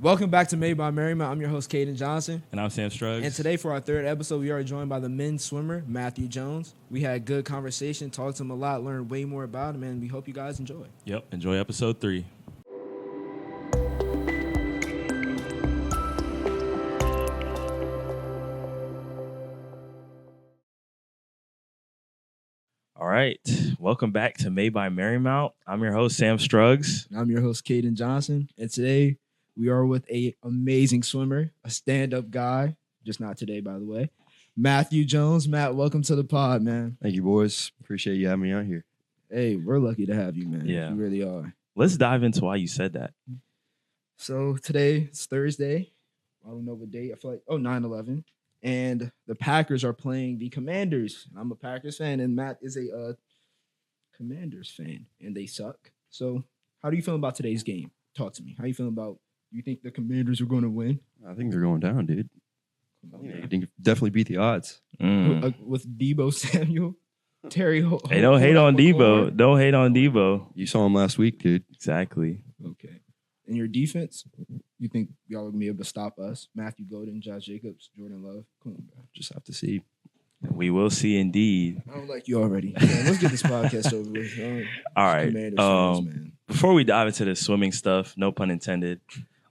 Welcome back to Made by Marymount. I'm your host, Cadyn Johnson. And I'm Sam Struggs. And today for our third episode, we are joined by the men's swimmer, Matthew Jones. We had good conversation, talked to him a lot, learned way more about him, and we hope you guys enjoy. Yep, enjoy episode 3. All right, welcome back to Made by Marymount. I'm your host, Sam Struggs. And I'm your host, Cadyn Johnson. And today we are with an amazing swimmer, a stand-up guy, just not today, by the way, Matthew Jones. Matt, welcome to the pod, man. Thank you, boys. Appreciate you having me out here. Hey, we're lucky to have you, man. Yeah. You really are. Let's dive into why you said that. So today, it's Thursday. I don't know what date. I feel like, 9/11. And the Packers are playing the Commanders. I'm a Packers fan, and Matt is a Commanders fan, and they suck. So how do you feel about today's game? Talk to me. How you feeling about, you think the Commanders are going to win? I think they're going down, dude. Come on, I man. think definitely beat the odds. With Debo Samuel, Terry Hey, don't hate on Debo. Don't hate on Debo. You saw him last week, dude. Exactly. Okay. And your defense, you think y'all are going to be able to stop us? Matthew Golden, Josh Jacobs, Jordan Love? Come on, bro. Just have to see. We will see indeed. I don't like you already. Man, let's get this podcast over with. All right. Commanders fans, man. Before we dive into the swimming stuff, no pun intended,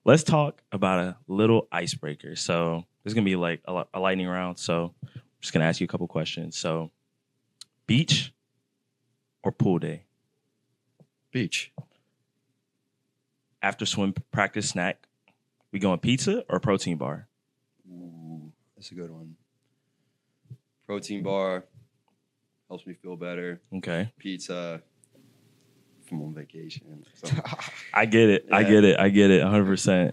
let's talk about a little icebreaker. So this is going to be like a lightning round. So I'm just going to ask you a couple questions. So beach or pool day? Beach. After swim practice snack, we going pizza or protein bar? Ooh, that's a good one. Protein bar helps me feel better. Okay. Pizza if I'm on vacation. So, I get it. I get it. 100%.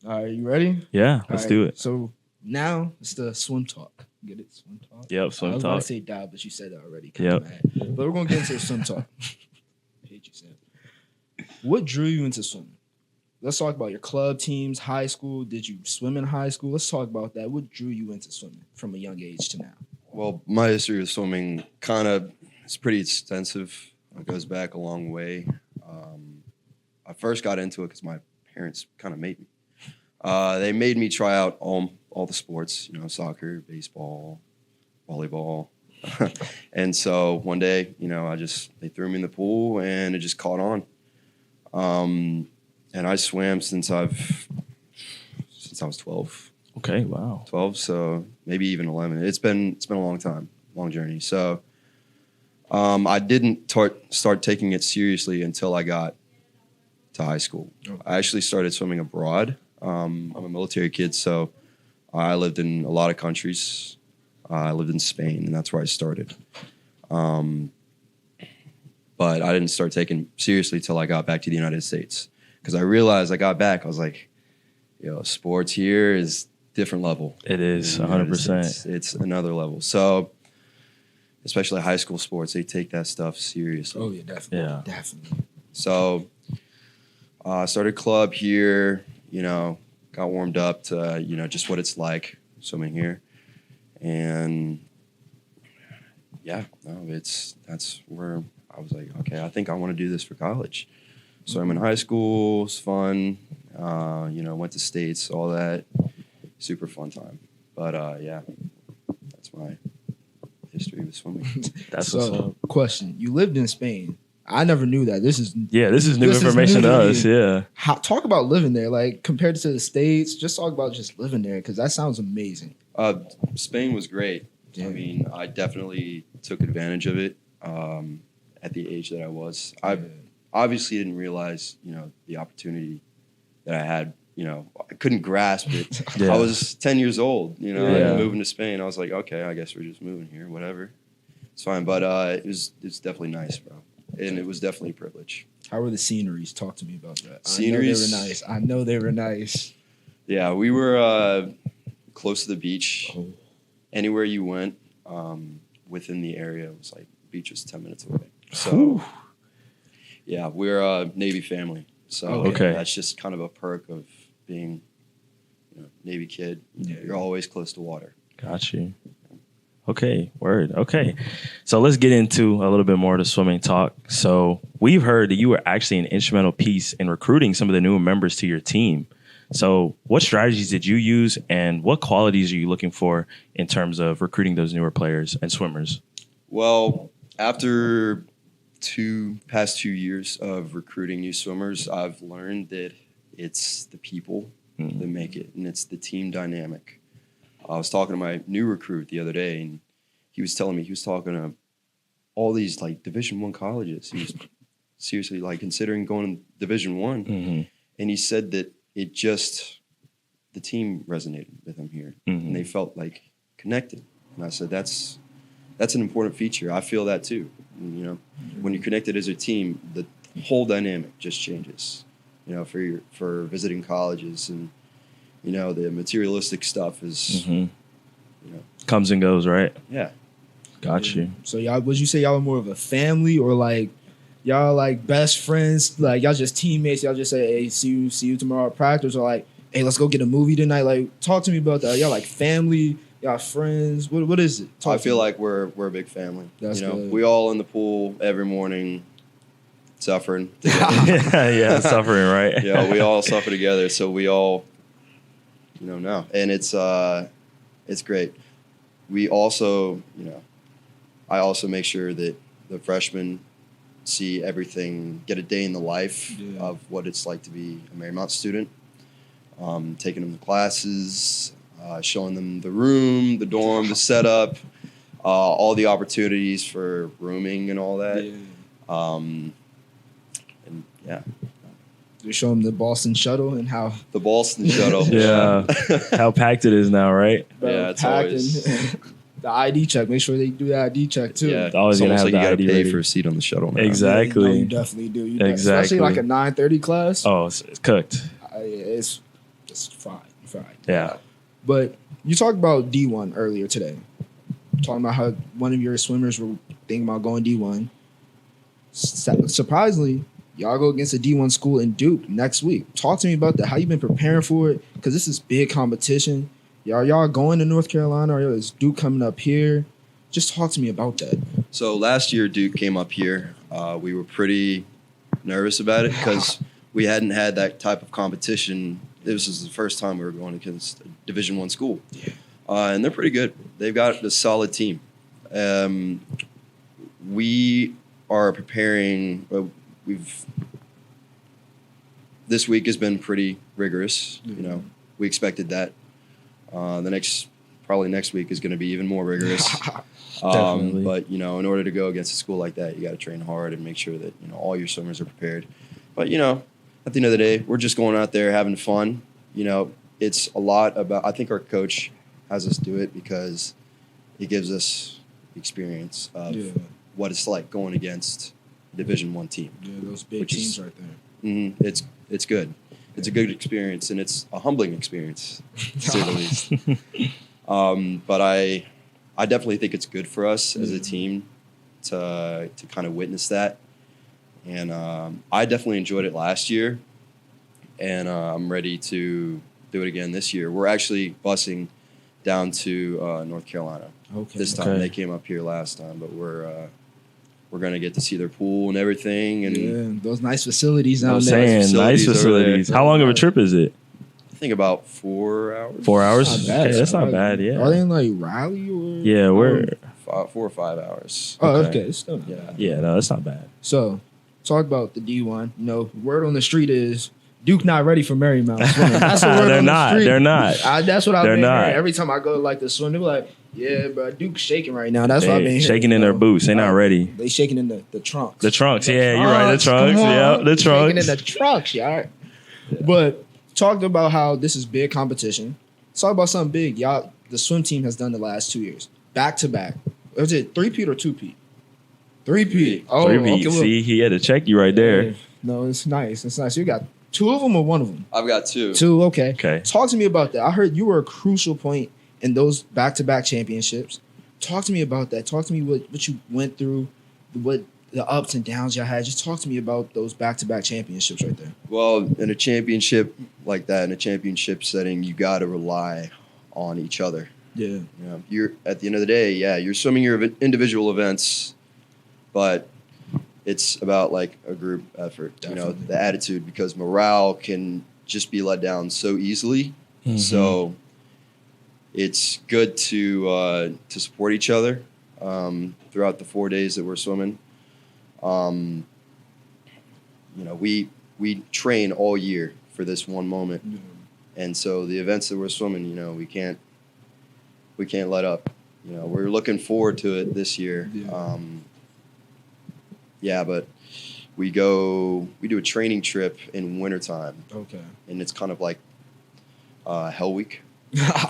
All right, you ready? Yeah, let's do it. So now it's the swim talk. Get it? Swim talk? Yep, swim I was about talk. to say dive, but you said that already. Yep. Mad. But we're going to get into the swim talk. I hate you, Sam. What drew you into swimming? Let's talk about your club teams, high school. Did you swim in high school? Let's talk about that. What drew you into swimming from a young age to now? well, my history with swimming it's pretty extensive. It goes back a long way. I first got into it because my parents kind of made me. They made me try out all the sports, soccer, baseball, volleyball. And so one day, they threw me in the pool and it just caught on. And I swam since I was 12. Okay, wow. 12, so maybe even 11. It's been a long time, long journey. So I didn't start taking it seriously until I got to high school. Okay. I actually started swimming abroad. I'm a military kid, so I lived in a lot of countries. I lived in Spain, and that's where I started. But I didn't start taking seriously till I got back to the United States. Because I realized I got back, I was like, sports here is different level. It is 100%. It's another level. So, especially high school sports, they take that stuff seriously. Oh, yeah, definitely. Yeah. Definitely. So, I started club here, got warmed up to, just what it's like swimming here. And, that's where I was like, okay, I think I want to do this for college. So I'm in high school. It's fun. Went to States, all that. Super fun time. But, that's my history with swimming. That's what's up. Question. You lived in Spain. I never knew that. This is New This is information new to to us, me. yeah. talk about living there, like compared to the States. Just talk about just living there, because that sounds amazing. Spain was great. Yeah. I mean, I definitely took advantage of it at the age that I was. I obviously didn't realize, the opportunity that I had. I couldn't grasp it. Yeah. I was 10 years old, Yeah. moving to Spain. I was like, okay, I guess we're just moving here, whatever. It's fine. But it's definitely nice, bro. And it was definitely a privilege. How were the sceneries? Talk to me about that. Sceneries? I know they were nice. Yeah, we were close to the beach. Oh. Anywhere you went within the area, it was like beach was 10 minutes away. So, Whew. yeah, we're a Navy family. So Okay. that's just kind of a perk of being Navy kid. Yeah. You're always close to water. Got you. Okay, word. Okay. So let's get into a little bit more of the swimming talk. So we've heard that you were actually an instrumental piece in recruiting some of the newer members to your team. So what strategies did you use, and what qualities are you looking for in terms of recruiting those newer players and swimmers? Well, after past 2 years of recruiting new swimmers, I've learned that it's the people that make it, and it's the team dynamic. I was talking to my new recruit the other day, and he was telling me he was talking to all these like Division I colleges. He was seriously like considering going to Division I, and he said that the team resonated with him here, and they felt like connected. And I said that's an important feature. I feel that too. And, you know, when you're connected as a team, the whole dynamic just changes. You know, for visiting colleges, and you know the materialistic stuff is, you know, comes and goes, right? Yeah. Got you. So y'all, would you say y'all are more of a family, or like y'all like best friends? Like y'all just teammates? Y'all just say, "Hey, see you tomorrow at practice," or like, "Hey, let's go get a movie tonight." Like, talk to me about that. Y'all like family? Y'all friends? What is it? I feel like we're a big family. That's good. We all in the pool every morning, suffering. Yeah, suffering, right? Yeah, we all suffer together. So we all, know, and it's great. We also, I also make sure that the freshmen see everything, get a day in the life of what it's like to be a Marymount student. Taking them to classes, showing them the room, the dorm, the setup, all the opportunities for rooming and all that. And yeah. You show them the Boston Shuttle and how the Boston Shuttle. Yeah. How packed it is now, right? Yeah, it's always the ID check. Make sure they do the ID check too. Yeah, always it's almost like you got to pay ready for a seat on the shuttle now. Exactly. Yeah, you definitely do. Exactly. Especially like a 9:30 class. Oh, it's cooked. It's fine. Yeah. But you talked about D1 earlier today. Talking about how one of your swimmers were thinking about going D1. Surprisingly, y'all go against a D1 school in Duke next week. Talk to me about that. How you been preparing for it? Because this is big competition. Y'all going to North Carolina, or is Duke coming up here? Just talk to me about that. So last year, Duke came up here. We were pretty nervous about it because we hadn't had that type of competition. This was the first time we were going against a Division I school. And they're pretty good. They've got a solid team. We are preparing. This week has been pretty rigorous. We expected that. Probably next week is going to be even more rigorous. But in order to go against a school like that, you got to train hard and make sure that all your swimmers are prepared. But at the end of the day, we're just going out there having fun. It's a lot about. I think our coach has us do it because he gives us experience of what it's like going against a Division I team. Yeah, those big teams right there. It's good. It's a good experience, and it's a humbling experience, to say the least. But I definitely think it's good for us as a team to kind of witness that. And I definitely enjoyed it last year, and I'm ready to do it again this year. We're actually busing down to North Carolina this time. They came up here last time, but we're going to get to see their pool and everything. And those nice facilities down there. Nice facilities. How long of a trip is it? I think about 4 hours. 4 hours? That's not bad, yeah. Are they in like Raleigh or? Yeah, we're 4 or 5 hours. Oh, okay. It's still not bad. Yeah, no, that's not bad. So, talk about the D1. Word on the street is Duke not ready for Marymount. That's the word They're on not. the street. They're not. That's what I've been not. hearing. Every time I go to the swim, they're like, "Yeah, bro, Duke's shaking right now." That's what I've been hearing. Shaking in their boots. They're not ready. They shaking in the trunks. The trunks. You're right. The trunks. Yeah, the trunks. Shaking in the trunks, y'all. But talked about how this is big competition. Let's talk about something big. Y'all, the swim team has done the last 2 years. Back to back. Was it 3-peat or 2-peat? 3-peat. Oh, 3-peat. okay, see, he had to check you right there. No, it's nice. It's nice. You got 2 of them or 1 of them? I've got 2. 2, okay. Okay. Talk to me about that. I heard you were a crucial point in those back-to-back championships. Talk to me about that. Talk to me what you went through, what the ups and downs y'all had. Just talk to me about those back-to-back championships right there. Well, in a championship like that, in a championship setting, you got to rely on each other. Yeah. You're at the end of the day, you're swimming your individual events, but it's about like a group effort. Definitely. The attitude, because morale can just be let down so easily. Mhm. So it's good to support each other throughout the 4 days that we're swimming. We train all year for this one moment, and so the events that we're swimming, we can't let up. We're looking forward to it this year. But we do a training trip in wintertime. Okay. And it's kind of like Hell Week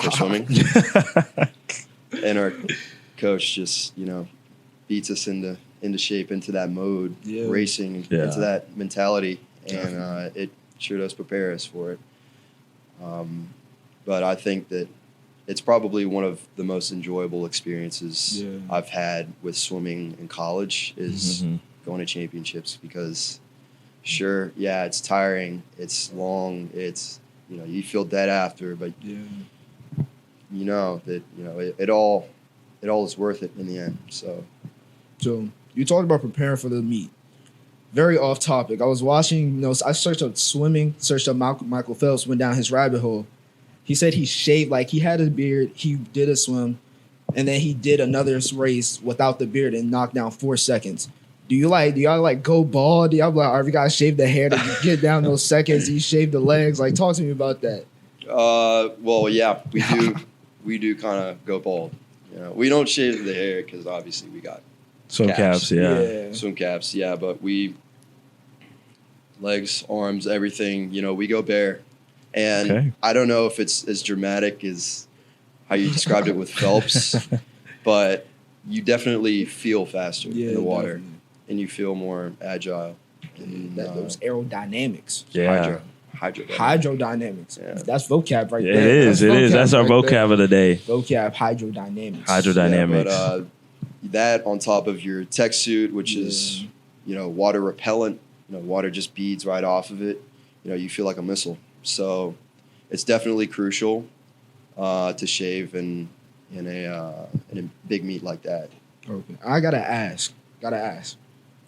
for swimming. And our coach just, beats us into shape, into that mode, racing, into that mentality. And it sure does prepare us for it. But I think that it's probably one of the most enjoyable experiences I've had with swimming in college is going to championships, because it's tiring, it's long, it's, you feel dead after, but it all is worth it in the end. So you talked about preparing for the meet. Very off topic. I was watching, I searched up swimming, searched up Michael Phelps, went down his rabbit hole. He said he shaved, like he had a beard, he did a swim, and then he did another race without the beard and knocked down 4 seconds. Do y'all go bald? Do y'all have you guys shave the hair to get down those seconds? You shave the legs? Like, talk to me about that. We do kind of go bald. We don't shave the hair because obviously we got swim caps, swim caps, but we legs, arms, everything. We go bare, and I don't know if it's as dramatic as how you described it with Phelps, but you definitely feel faster in the water. Definitely. And you feel more agile. And, those aerodynamics. Yeah. Hydrodynamics. Yeah. That's vocab right there. It is. That's our vocab of the day. Vocab, hydrodynamics. Hydrodynamics. That on top of your tech suit, which is, water repellent. Water just beads right off of it. You feel like a missile. So it's definitely crucial to shave in a big meet like that. Okay. I gotta ask.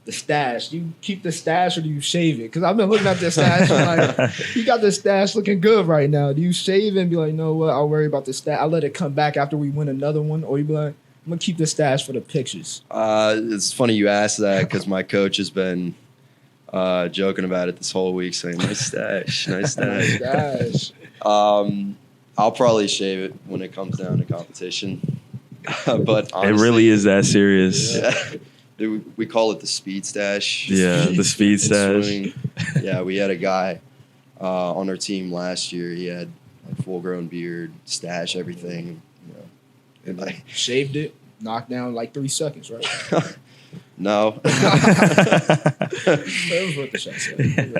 The stash. Do you keep the stash or do you shave it? Because I've been looking at the stash and like, you got the stash looking good right now. Do you shave it and be like, what? I'll worry about the stash. I'll let it come back after we win another one. Or you be like, I'm going to keep the stash for the pictures. It's funny you asked that because my coach has been joking about it this whole week, saying, nice stash, nice stash. Nice stash. I'll probably shave it when it comes down to competition. But honestly, it really is that serious. Yeah. We call it the speed stash. Yeah, the speed stash. Yeah, we had a guy on our team last year. He had a full-grown beard, stash, everything. And shaved it, knocked down like 3 seconds, right? No. It was worth the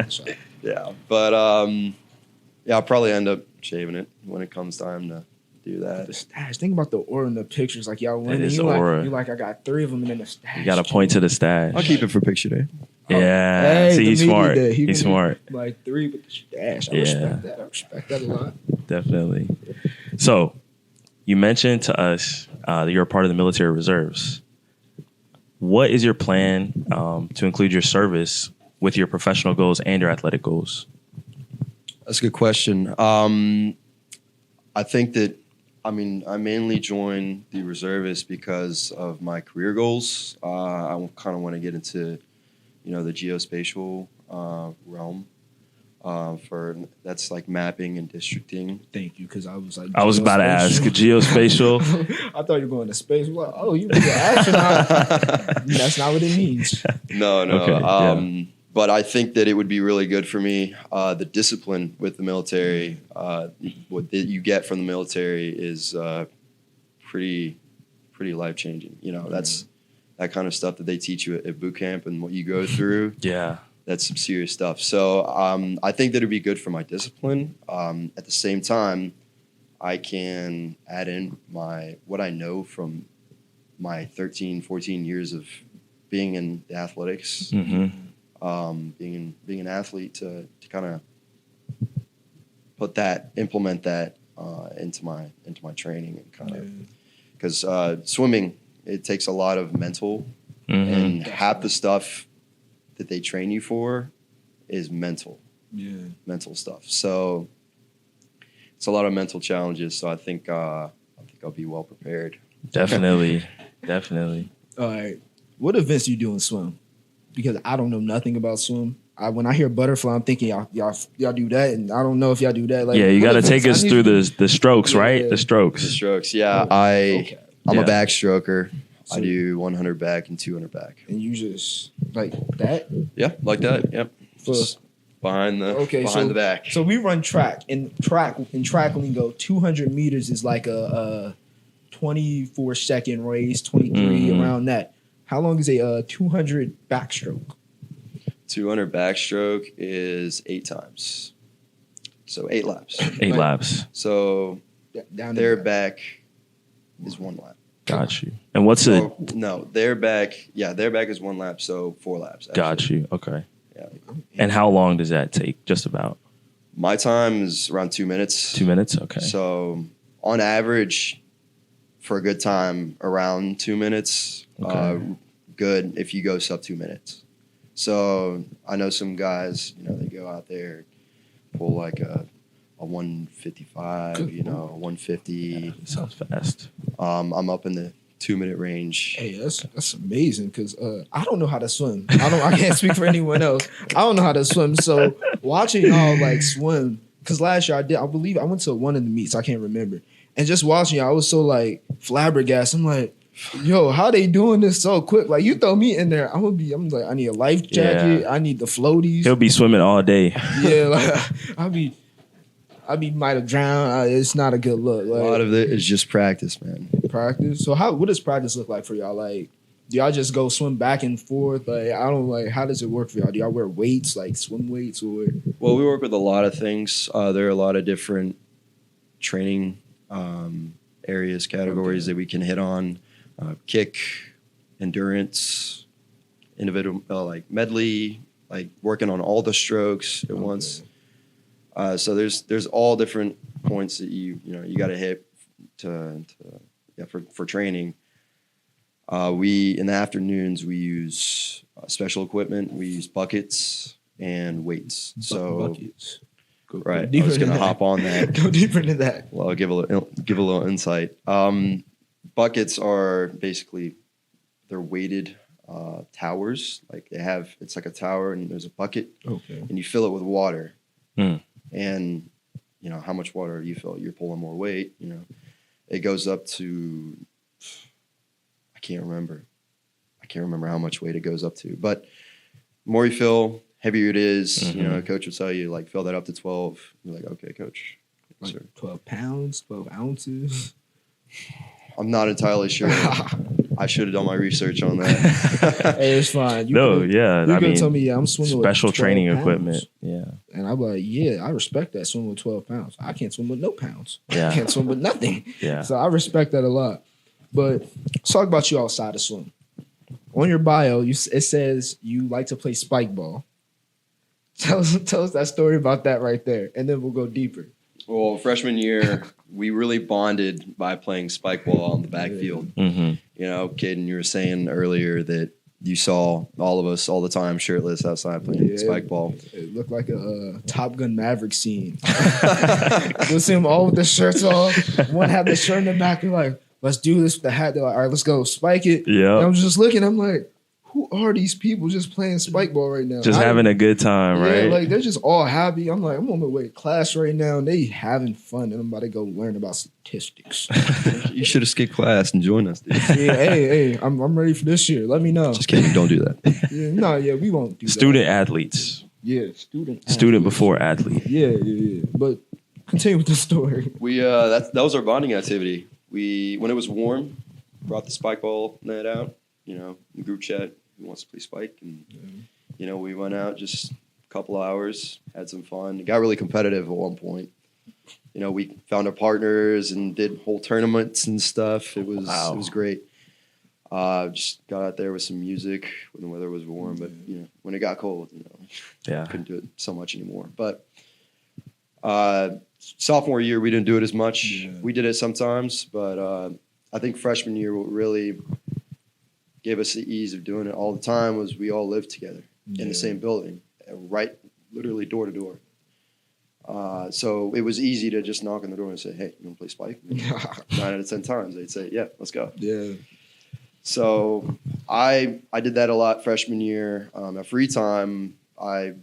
shot. Yeah, but I'll probably end up shaving it when it comes time to do that. The stash. Think about the aura in the pictures. Like, y'all winning. It is aura. You're like, I got 3 of them in the stash. You got to point to the stash. I'll keep it for picture day. Yeah. Hey, see, he's smart. He's smart. Like 3 with the stash. I respect that a lot. Definitely. So, you mentioned to us that you're a part of the military reserves. What is your plan to include your service with your professional goals and your athletic goals? That's a good question. I think that, I mainly joined the reservists because of my career goals. I kind of want to get into, the geospatial realm. That's like mapping and districting. Thank you, because I was like, I was about to ask geospatial. I thought you were going to space. I'm like, oh, you be an astronaut. That's not what it means. No. Okay, but I think that it would be really good for me. The discipline with the military, what you get from the military is pretty life-changing. That's that kind of stuff that they teach you at boot camp and what you go through. Yeah. That's some serious stuff. So I think that it'd be good for my discipline. At the same time, I can add in what I know from my 13, 14 years of being in the athletics. Mm-hmm. Being an athlete to kind of implement that into my training and kind of, because swimming, it takes a lot of mental, and half the stuff that they train you for is mental. mental stuff. So it's a lot of mental challenges. So I think I'll be well prepared. Definitely. All right. What events do you do in swim? Because I don't know nothing about swim. When I hear butterfly, I'm thinking y'all do that, and I don't know if y'all do that. Like, Yeah, you got to take us through the strokes, right? Yeah. The strokes. The strokes, yeah. Okay. I'm Yeah. a backstroker. So- I do 100 back and 200 back. And you just like that. Yeah, like that. Yep. For- Just behind the so, back. So we run track, and track lingo, 200 meters is like a 24-second race, 23 around that. How long is a 200 backstroke? 200 backstroke is 8 times. So 8 laps. 8 laps. So Down their there. back is 1 lap. Got you. And what's it? So, no, their back is 1 lap, so 4 laps. Actually. Got you. Okay. Yeah. And how long does that take? Just about My time is around 2 minutes. 2 minutes. Okay. So on average, for a good time, around 2 minutes. Okay. Good if you go sub 2 minutes. So I know some guys, they go out there, pull like a 155, Good. 150. Yeah, sounds fast. I'm up in the 2 minute range. Hey, that's amazing because I don't know how to swim. I can't speak for anyone else. I don't know how to swim. So watching y'all like swim, because last year I believe I went to one of the meets. I can't remember. And just watching y'all, I was so like flabbergasted. I'm like, yo, how they doing this so quick? Like you throw me in there, I'm like, I need a life jacket. I need the floaties. He'll be swimming all day. Yeah, like I might have drowned. It's not a good look. Like, A lot of it is just practice, man. practice. So what does practice look like for y'all? Like, do y'all just go swim back and forth? Like, how does it work for y'all? Do y'all wear weights, like swim weights, or? Well, we work with a lot of things. There are a lot of different training areas, categories that we can hit on. Kick, endurance, individual, like medley, like working on all the strokes at once. So there's all different points that you got to hit for training. We in the afternoons we use special equipment. We use buckets and weights. So buckets. Go right, I deeper was gonna into that. hop on that. Go deeper into that. Well, I'll give a little insight. Buckets are basically they're weighted towers. Like it's like a tower and there's a bucket Okay. and you fill it with water. Mm. And how much water you fill, you're pulling more weight. It goes up to I can't remember how much weight it goes up to. But the more you fill, heavier it is. Mm-hmm. A coach will tell you like fill that up to 12. You're like, okay, coach. Like Sir. 12 pounds, 12 ounces. I'm not entirely sure. I should have done my research on that. Hey, it's fine. You No, could've- yeah. You I could mean, tell me, I'm swimming with special 12 training pounds. equipment. Yeah. And I'm like, yeah, I respect that swimming with 12 pounds. I can't swim with no pounds. Yeah. I can't swim with nothing. Yeah. So I respect that a lot. But let's talk about you outside of swim. On your bio, it says you like to play spike ball. Tell us that story about that right there, and then we'll go deeper. Well, freshman year, we really bonded by playing spike ball on the backfield. Mm-hmm. Cadyn, you were saying earlier that you saw all of us all the time shirtless outside playing spike ball. It looked like a Top Gun Maverick scene. You'll see them all with the shirts off. One had the shirt in the back. They're like, let's do this with the hat. They're like, all right, let's go spike it. Yeah. And I'm just looking. I'm like, who are these people just playing spike ball right now? Just having a good time, right? Yeah, like they're just all happy. I'm like, I'm on my way to class right now, and they having fun, and I'm about to go learn about statistics. You should have skipped class and joined us, dude. Yeah, hey, I'm ready for this year. Let me know. Just kidding. Don't do that. Yeah, we won't do Student athletes. that. Yeah, student Student before athlete. Yeah. But continue with the story. We that was our bonding activity. We when it was warm, brought the spike ball net out. In group chat, who wants to play spike, and we went out just a couple of hours, had some fun. It got really competitive at one point. We found our partners and did whole tournaments and stuff. It was great. Just got out there with some music when the weather was warm, but when it got cold, Yeah. couldn't do it so much anymore. But sophomore year, we didn't do it as much. Yeah. We did it sometimes, but I think freshman year, what really gave us the ease of doing it all the time was we all lived together in the same building, right literally door to door. So it was easy to just knock on the door and say, "Hey, you want to play Spike?" 9 out of 10 times they'd say, "Yeah, let's go." Yeah. So I did that a lot freshman year. At free time, I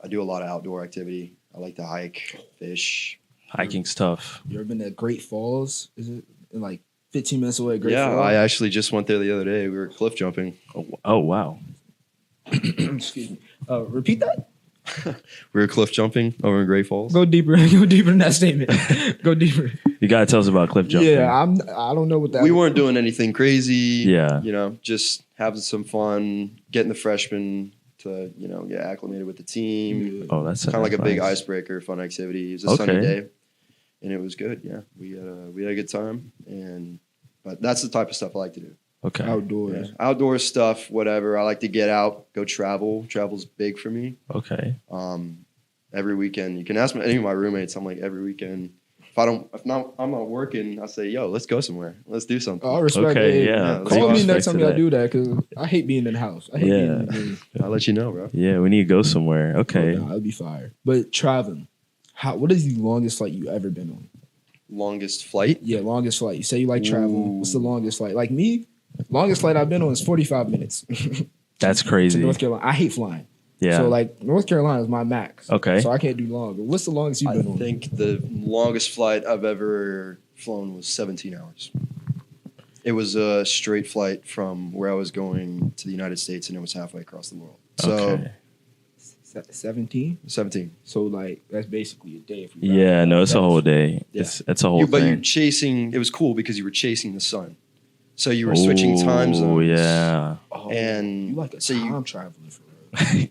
do a lot of outdoor activity. I like to hike, fish. Hiking's tough. You ever been to Great Falls? Is it in like 15 minutes away? Great Yeah, Falls? I actually just went there the other day. We were cliff jumping. Oh wow. Excuse me. Repeat that. We were cliff jumping over in Great Falls. Go deeper. Go deeper in that statement. Go deeper. You gotta tell us about cliff jumping. Yeah, I don't know what that. We weren't doing anything crazy. Yeah. Just having some fun, getting the freshmen to, get acclimated with the team. Oh, that's Kind of like a big nice. icebreaker, fun activity. It was a sunny day, and it was good. Yeah, we had a good time, but that's the type of stuff I like to do. Okay. Outdoors. Yeah. Outdoor stuff, whatever. I like to get out, go travel. Travel's big for me. Okay. Every weekend, you can ask any of my roommates. I'm like every weekend. I'm not working. I say, "Yo, let's go somewhere. Let's do something." I respect Okay, it. yeah. Call me next time y'all y'all do that because I hate being in the house. I hate being in the room. I'll let you know, bro. Yeah, we need to go somewhere. Okay. Oh, no, that'd be fire. But traveling, what is the longest flight you ever been on? Longest flight? Yeah, longest flight. You say you like traveling. What's the Ooh. longest flight? Like me, longest flight I've been on is 45 minutes That's to crazy. North Carolina. I hate flying. Yeah. So like North Carolina is my max. Okay. So I can't do longer. What's the longest you've I been on? think the longest flight I've ever flown was 17 hours. It was a straight flight from where I was going to the United States, and it was halfway across the world. So Okay. 17. 17. So like that's basically a day. If Yeah, no, it's a whole day. Yeah. It's a whole But you're thing. chasing. It was cool because you were chasing the sun. So you were switching time Oh, zones. yeah. Oh, And you like a so you- time traveler for real.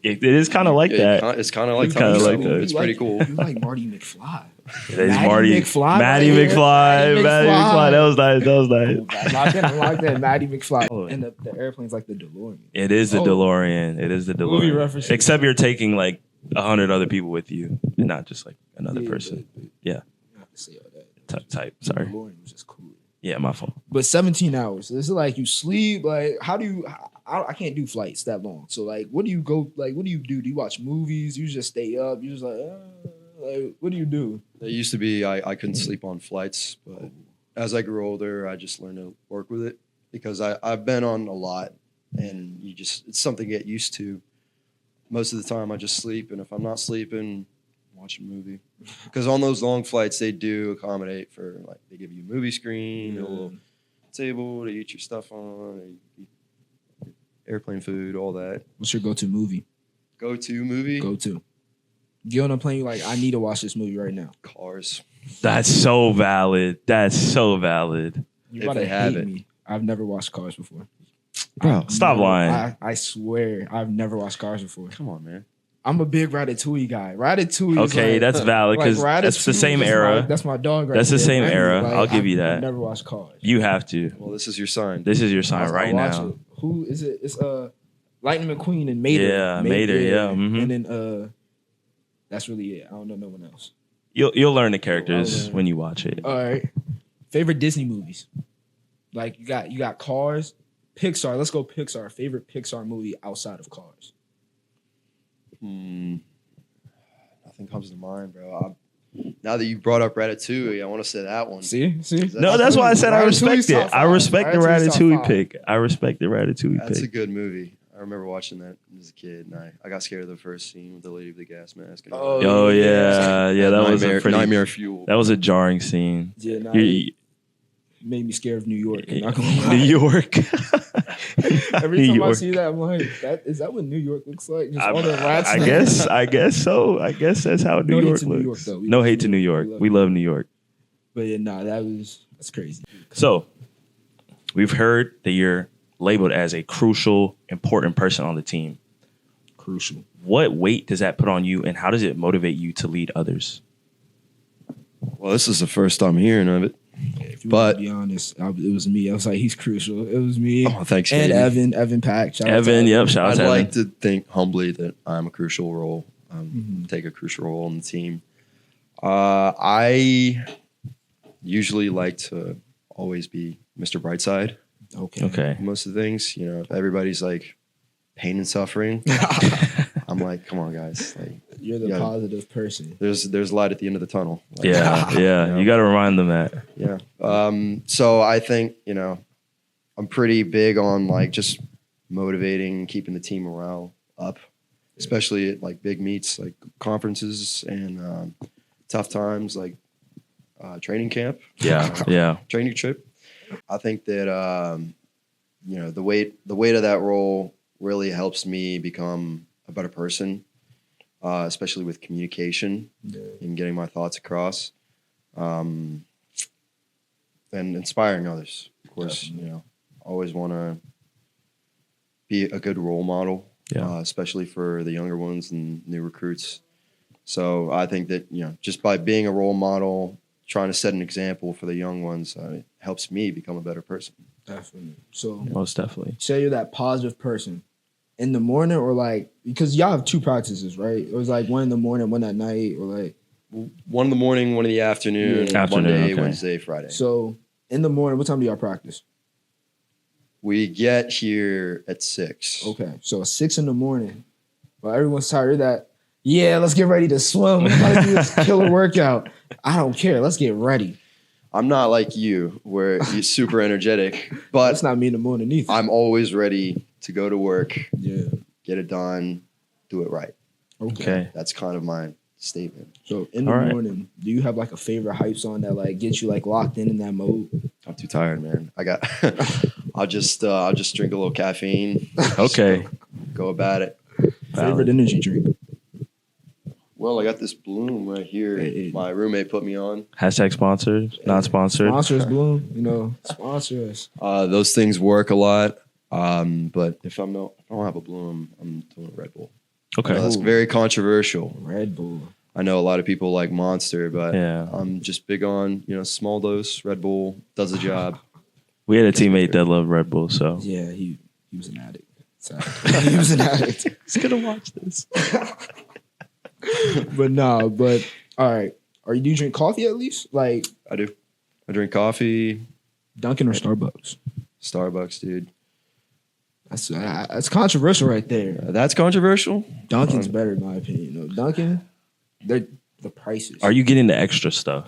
It is kind of like Yeah, that. It's kind of like It's kinda time like travel. that. It's You pretty like- cool. You like Marty McFly. It is Maddie Marty McFly Maddie right here. McFly. Maddie Maddie McFly. McFly. That was nice. That was nice. I like that Maddie McFly. Oh. And the airplane's like the DeLorean. It is the Oh. DeLorean. It is the Movie DeLorean. references. Except you're taking like 100 other people with you, and not just like another Yeah, person. but Yeah. you don't have to say all that. Type. The Sorry. DeLorean was just cool. Yeah, my fault. But 17 hours. Is it like you sleep? Like, how do you? I can't do flights that long. So, like, what do you go? Like, what do you do? Do you watch movies? You just stay up? You just like, what do you do? It used to be I couldn't sleep on flights, but as I grew older, I just learned to work with it because I've been on a lot, and it's something to get used to. Most of the time, I just sleep, and if I'm not sleeping, watch a movie. Because on those long flights, they do accommodate for like they give you a movie screen, a little table to eat your stuff on, they eat airplane food, all that. What's your go-to movie? Go-to movie? Go-to. Get on a plane. You're like, I need to watch this movie right now. Cars. That's so valid. That's so valid. You're If about they to have hate it. me. I've never watched Cars before. Bro, Stop lying. I swear, I've never watched Cars before. come on, man. I'm a big Ratatouille guy. Ratatouille. Okay, is like, that's valid because like, that's the Ratatouille same is era. that's my dog. Right That's the there. same Like, era. I'll give you that. I've never watched Cars. You have to. Well, this is your sign. This is your I sign was right like, watch now. it. Who is it? It's Lightning McQueen and Mater. Yeah, Mater, yeah, mhm. And then that's really it. I don't know no one else. You'll learn the characters learn. when you watch it. All right. Favorite Disney movies? Like you got Cars, Pixar. Let's go Pixar. Favorite Pixar movie outside of Cars? Nothing comes to mind, bro. Now that you brought up Ratatouille, I want to say that one. See? No, that's why I said I Ratatouille's respect it. top I five. respect the Ratatouille's top Ratatouille five. pick. I respect the Ratatouille That's a pick. good movie. I remember watching that as a kid, and I got scared of the first scene with the lady with the gas mask. And Oh, Oh yeah, that was a pretty. nightmare fuel. That was a jarring scene. Yeah, nah, You- it made me scared of New York. I'm not gonna lie. New York. Every New time I York. see that, I'm like, is that what New York looks like? Just all the rats. I guess so. I guess that's how New No hate York to New York, looks. though. We No love hate to New York. We love New York. But yeah, nah, that's crazy. So, we've heard that you're labeled as a crucial, important person on the team. Crucial. What weight does that put on you, and how does it motivate you to lead others? Well, this is the first time hearing of it. If you But- want to be honest, it was me. I was like, he's crucial. It was me. Oh, thanks, And Cadyn. Evan Pack. Shout out to Evan, yep, shout out I'd to Evan. like to think humbly that I'm a crucial role. Mhm. Take a crucial role on the team. I usually like to always be Mr. Brightside. Okay. Okay. Most of the things, if everybody's like pain and suffering, I'm like, come on, guys. Like, You're the positive person. there's light at the end of the tunnel. Like, Yeah. know? You got to remind them that. Yeah. So I think, I'm pretty big on like just motivating, keeping the team morale up, especially at like big meets, like conferences and tough times, like training camp. Yeah. Training trip. I think that the weight of that role really helps me become a better person, especially with communication and getting my thoughts across, and inspiring others. Of course, always want to be a good role model, especially for the younger ones and new recruits. So I think that just by being a role model, trying to set an example for the young ones, it helps me become a better person. Definitely. So most definitely. Say you're that positive person in the morning, or like, because y'all have 2 practices, right? It was like 1 in the morning, 1 at night, or like 1 in the morning, 1 in the afternoon, Monday, Wednesday, Friday. So in the morning, what time do y'all practice? We get here at 6. Okay, so 6 in the morning. Well, everyone's tired of that. Yeah, let's get ready to swim. We're about to do this killer workout. I don't care. Let's get ready. I'm not like you, where you're super energetic, but that's not me in the morning either. I'm always ready to go to work. Yeah, get it done, do it right. Okay. That's kind of my statement. So in the morning, do you have like a favorite hype song that like gets you like locked in that mode? I'm too tired, man. I'll just drink a little caffeine. Okay. Go about it. Favorite energy drink? Well, I got this Bloom right here. Hey. My roommate put me on. #sponsored, not sponsored. Sponsors Bloom, sponsor us. Those things work a lot. But if I don't have a Bloom, I'm doing a Red Bull. Okay. That's very controversial. Red Bull. I know a lot of people like Monster, but I'm just big on, small dose. Red Bull does the job. We had a teammate that loved Red Bull, so. Yeah, he was an addict. He was an addict. He's going to watch this. But all right. Do you drink coffee at least? Like I do. I drink coffee. Dunkin' or Starbucks? Starbucks, dude. That's controversial right there. That's controversial? Dunkin's better in my opinion. Dunkin', the prices. Are you getting the extra stuff?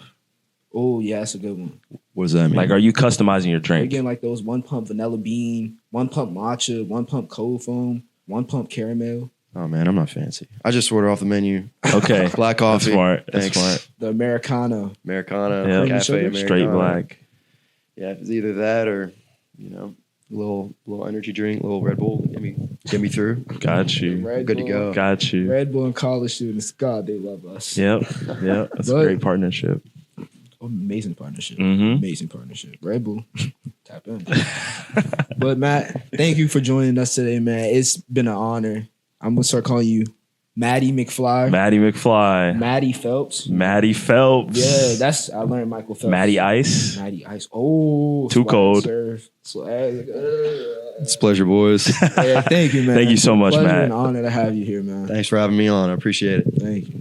Oh, yeah, that's a good one. What does that mean? Like, are you customizing your drink? You're getting like those 1 pump vanilla bean, 1 pump matcha, 1 pump cold foam, 1 pump caramel. Oh, man, I'm not fancy. I just order off the menu. Okay. Black coffee. That's smart. The Americano. Yep. Cafe Americano. Straight black. Yeah, if it's either that or, a little energy drink, a little Red Bull. Get me through. Got you. Good to go. Got you. Red Bull and college students, God, they love us. Yep. That's a great partnership. Amazing partnership. Mm-hmm. Amazing partnership. Red Bull. Tap in. But Matt, thank you for joining us today, man. It's been an honor. I'm gonna start calling you Maddie McFly. Maddie Phelps. Yeah, I learned Michael Phelps. Maddie Ice. Oh, too cold. It's a pleasure, boys. Yeah, thank you, man. Thank you so much, Matt. Matt. An honor to have you here, man. Thanks for having me on. I appreciate it. Thank you.